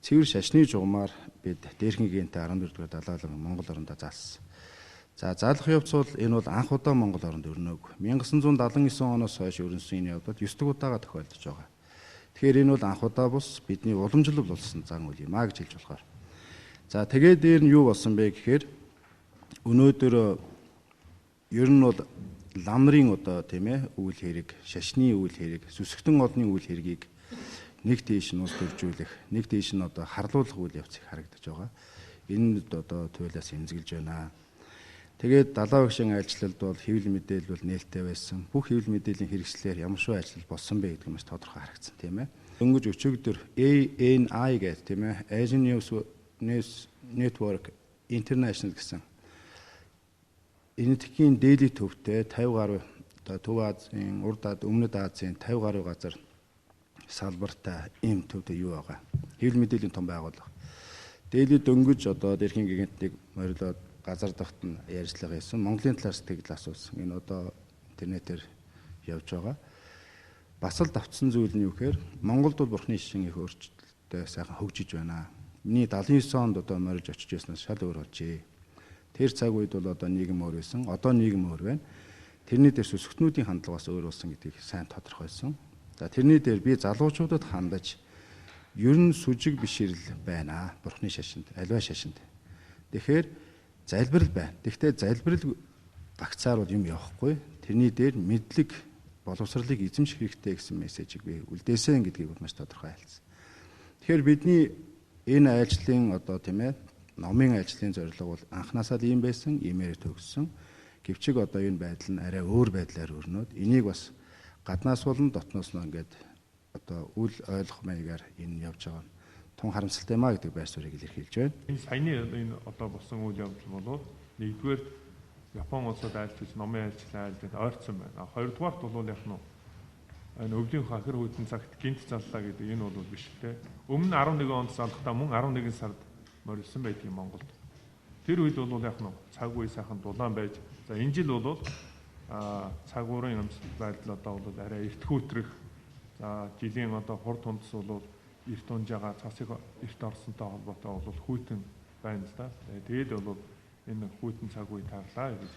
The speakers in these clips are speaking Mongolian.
цэвэр шашны жугамаар бид дээрхэн гинтэй 14-р далайлан Монгол орондоо заасан. За заалах явц бол энэ бол анх удаа Монгол оронд өрнөөг. 1979 оноос хойш өрнөсөн энэ явдал 9 дахь удаага тохиолдож байгаа. Тэгэхээр энэ бол анх удаа бус бидний уламжлал болсон зан үйл юм а гэж хэлж болохоор. За тэгээд дээр нь юу болсон бэ гэхээр өнөөдөр ер нь бол лам нарын одоо тийм ээ үйл хэрэг, шашны үйл хэрэг, сүсгтэн олны үйл хэргийг нэг тийш нь ус төржүүлэх, нэг тийш нь одоо харлуулах үйл явц их харагдаж байгаа. Энэ одоо туйлаас эмзэглэж байна. Тэгээд далаа багшийн ажилтнууд бол хэвлэл мэдээлэл бол нээлттэй байсан. Бүх хэвлэл мэдээллийн хэрэгслээр ямар шоу ажил болсон бэ гэдэг нь маш тодорхой харагдсан тийм ээ. Дөнгөж өчигдөр ANI гэдэг тийм ээ Asian News Network International гэсэн энэтхэгийн дээдли төвтэй 50 гаруй одоо Төв Азийн, Урд Өмнөд Азийн 50 гаруй газар салбартай ийм төвтэй юу байгаа. Хэвлэл мэдээллийн том байгууллага. Дээлид дөнгөж одоо дэрхийн гигантыг морилоод газар дахт нь ярьцлага хийсэн. Монголын талаас тэгэл асуусан. Энэ одоо интернетээр явж байгаа. Бас л давтсан зүйл нь юу гэхээр Монголд бол бурхны шишин их өөрчлөлттэй сайхан хөгжиж байна. Миний 79 онд одоо морилж очиж яснаас шал өөр болжээ. Тэр цаг үед бол одоо нийгэм өөр байсан. Одоо нийгэм өөр байна. Тэрний дээр сүсгтнүүдийн хандлага бас өөр болсон гэдгийг сайн тодорхойлсон. За тэрний дээр би залуучуудад хандаж ер нь сүжиг биширэл байна. Бурхны шашинд, альва шашинд. Тэгэхээр залбирал байна. Гэхдээ залбирал гагцаар бол юм явахгүй. Тэрний дээр мэдлэг, боловсролыг эзэмших хэрэгтэй гэсэн мессежийг би үлдээсэн гэдгийг бол маш тодорхой айлцсан. Тэгэхээр бидний энэ ажлын одоо тийм ээ номын ажлын зорилго бол анхнаасаа л ийм байсан, иймээр төгссөн. Гэвчиг одоо энэ байдал нь арай өөр байдлаар өрнөд энийг бас гаднаас болон дотноос нь ингээд одоо үл ойлгох маягаар энэ явж байгаа нь тун харамсалтай маа гэдэг байр суурийг илэрхийлж байна. Энэ саяны энэ одоо болсон үйл явдал бол нэгдүгээр Япон улсад айлтгаж номын ажлаа ойрцсон байна. Хоёрдугаарт бол яг нь энэ өвлийн хахир хүйтэн цагт гинт заллаа гэдэг энэ бол биш те. Өмнө 11 онд залхдаа мөн 11 сард морилсон байдаг юм Монголд. Тэр үед бол яг нь цаг үе сайхан дулаан байж за энэ жил бол цаг уурын байдал одоо бол арай эрт хүүтрэх за жилийн одоо хурд тундс бол эрт унж байгаа цасыг эрт орсонтой холбоотой бол хүйтэн байна л да. Тэгээд бол энэ хүйтэн цаг үе таарлаа гэж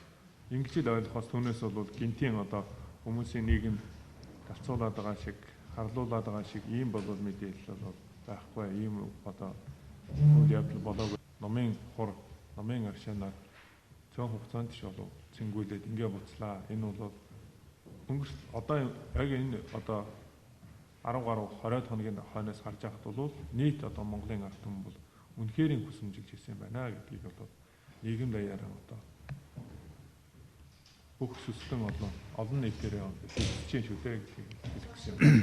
ингэж л ойлгохоос түүнээс бол гинтийн одоо хүмүүсийн нийгэм талцуулаад байгаа шиг харлуулаад байгаа шиг ийм болов мэдээлэл бол байхгүй ийм одоо үйл явдал болоогүй номын хур номын аршаанаар цөөн хугацаанд ч болов цэнгүүлээд ингээ буцлаа. Энэ бол өнгөрс одоо яг энэ одоо 10 гаруй 20 хоногийн хойноос харж байхад бол нийт одоо Монголын ард түмэн бол үнэхээр хүсэмжилж ирсэн байна гэдгийг одоо нийгэм даяараа одоо бүх сүсгэн олон нийтээрээ хэлж чинь шүү дээ гэдгийг хэлэх гэсэн юм.